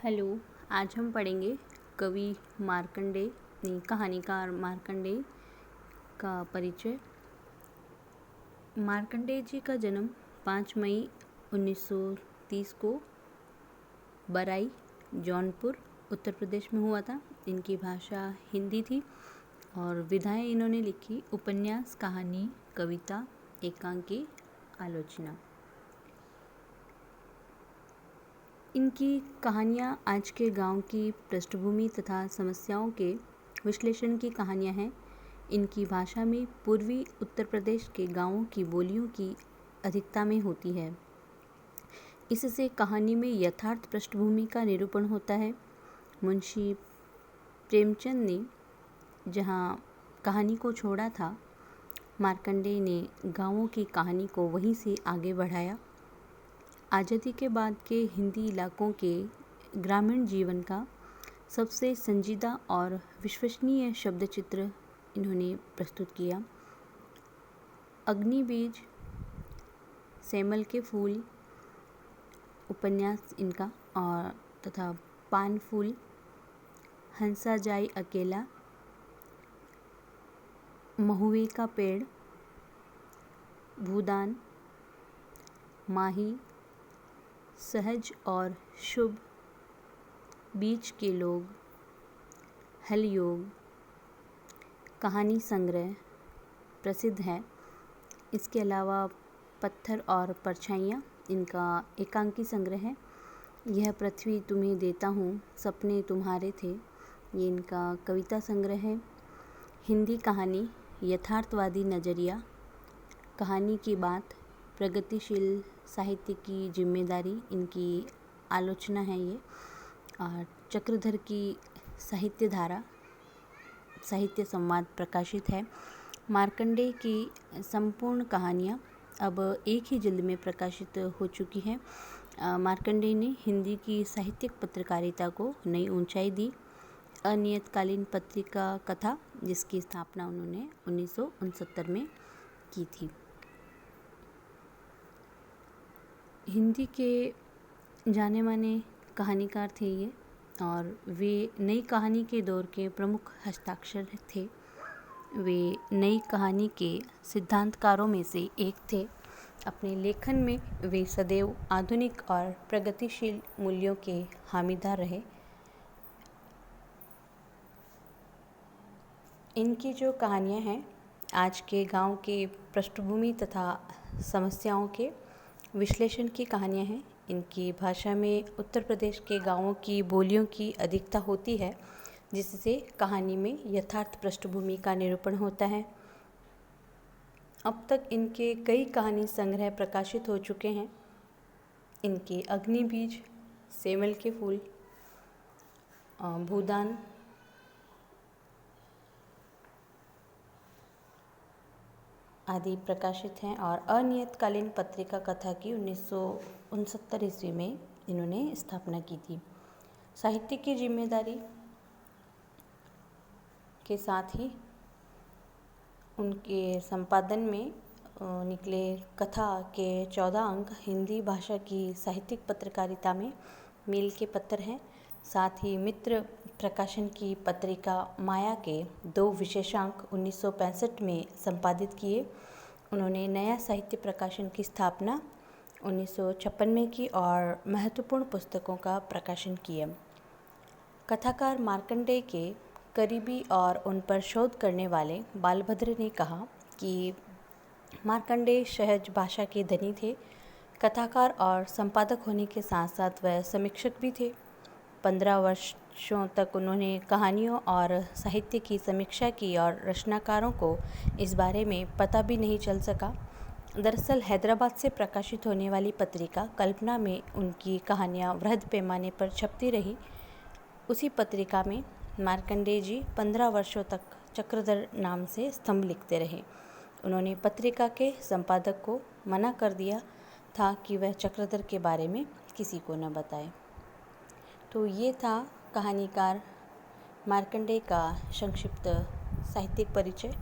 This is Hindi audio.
हेलो। आज हम पढ़ेंगे कवि मार्कंडेय कहानीकार मार्कंडेय का परिचय। मार्कंडेय जी का जन्म 5 मई 1930 को बराई जौनपुर उत्तर प्रदेश में हुआ था। इनकी भाषा हिंदी थी और विधाएं इन्होंने लिखी उपन्यास, कहानी, कविता, एकांकी, आलोचना। इनकी कहानियाँ आज के गांव की पृष्ठभूमि तथा समस्याओं के विश्लेषण की कहानियाँ हैं। इनकी भाषा में पूर्वी उत्तर प्रदेश के गांवों की बोलियों की अधिकता में होती है। इससे कहानी में यथार्थ पृष्ठभूमि का निरूपण होता है। मुंशी प्रेमचंद ने जहाँ कहानी को छोड़ा था, मार्कंडेय ने गांवों की कहानी को वहीं से आगे बढ़ाया। आज़ादी के बाद के हिंदी इलाकों के ग्रामीण जीवन का सबसे संजीदा और विश्वसनीय शब्द चित्र इन्होंने प्रस्तुत किया। अग्निबीज, सेमल के फूल उपन्यास इनका और तथा पान फूल, हंसा जाई अकेला, महुए का पेड़, भूदान, माही, सहज और शुभ, बीच के लोग, हलयोग, कहानी संग्रह प्रसिद्ध है। इसके अलावा पत्थर और परछाइयाँ इनका एकांकी संग्रह है। यह पृथ्वी तुम्हें देता हूँ, सपने तुम्हारे थे, ये इनका कविता संग्रह है। हिंदी कहानी, यथार्थवादी नज़रिया, कहानी की बात, प्रगतिशील साहित्य की जिम्मेदारी, इनकी आलोचना है ये। और चक्रधर की साहित्य धारा, साहित्य संवाद प्रकाशित है। मार्कंडेय की संपूर्ण कहानियाँ अब एक ही जिल्द में प्रकाशित हो चुकी हैं। मार्कंडेय ने हिंदी की साहित्यिक पत्रकारिता को नई ऊंचाई दी। अनियतकालीन पत्रिका कथा, जिसकी स्थापना उन्होंने 1969 में की थी। हिंदी के जाने माने कहानीकार थे ये, और वे नई कहानी के दौर के प्रमुख हस्ताक्षर थे। वे नई कहानी के सिद्धांतकारों में से एक थे। अपने लेखन में वे सदैव आधुनिक और प्रगतिशील मूल्यों के हामीदार रहे। इनकी जो कहानियाँ हैं, आज के गांव के पृष्ठभूमि तथा समस्याओं के विश्लेषण की कहानियाँ हैं। इनकी भाषा में उत्तर प्रदेश के गांवों की बोलियों की अधिकता होती है, जिससे कहानी में यथार्थ पृष्ठभूमि का निरूपण होता है। अब तक इनके कई कहानी संग्रह प्रकाशित हो चुके हैं। इनके अग्निबीज, सेमल के फूल, भूदान, आदि प्रकाशित हैं। और अनियतकालीन पत्रिका कथा की 1969 ईस्वी में इन्होंने स्थापना की थी। साहित्य की जिम्मेदारी के साथ ही उनके संपादन में निकले कथा के 14 अंक हिंदी भाषा की साहित्यिक पत्रकारिता में मील के पत्थर हैं। साथ ही मित्र प्रकाशन की पत्रिका माया के 2 विशेषांक 1965 में संपादित किए। उन्होंने नया साहित्य प्रकाशन की स्थापना 1956 में की और महत्वपूर्ण पुस्तकों का प्रकाशन किया। कथाकार मार्कंडेय के करीबी और उन पर शोध करने वाले बालभद्र ने कहा कि मार्कंडेय सहज भाषा के धनी थे। कथाकार और संपादक होने के साथ साथ वह समीक्षक भी थे। 15 वर्षों तक उन्होंने कहानियों और साहित्य की समीक्षा की और रचनाकारों को इस बारे में पता भी नहीं चल सका। दरअसल हैदराबाद से प्रकाशित होने वाली पत्रिका कल्पना में उनकी कहानियाँ वृहद पैमाने पर छपती रही। उसी पत्रिका में मार्कंडेय जी 15 वर्षों तक चक्रधर नाम से स्तंभ लिखते रहे। उन्होंने पत्रिका के संपादक को मना कर दिया था कि वह चक्रधर के बारे में किसी को न बताए। तो ये था कहानीकार मार्कंडेय का संक्षिप्त साहित्यिक परिचय।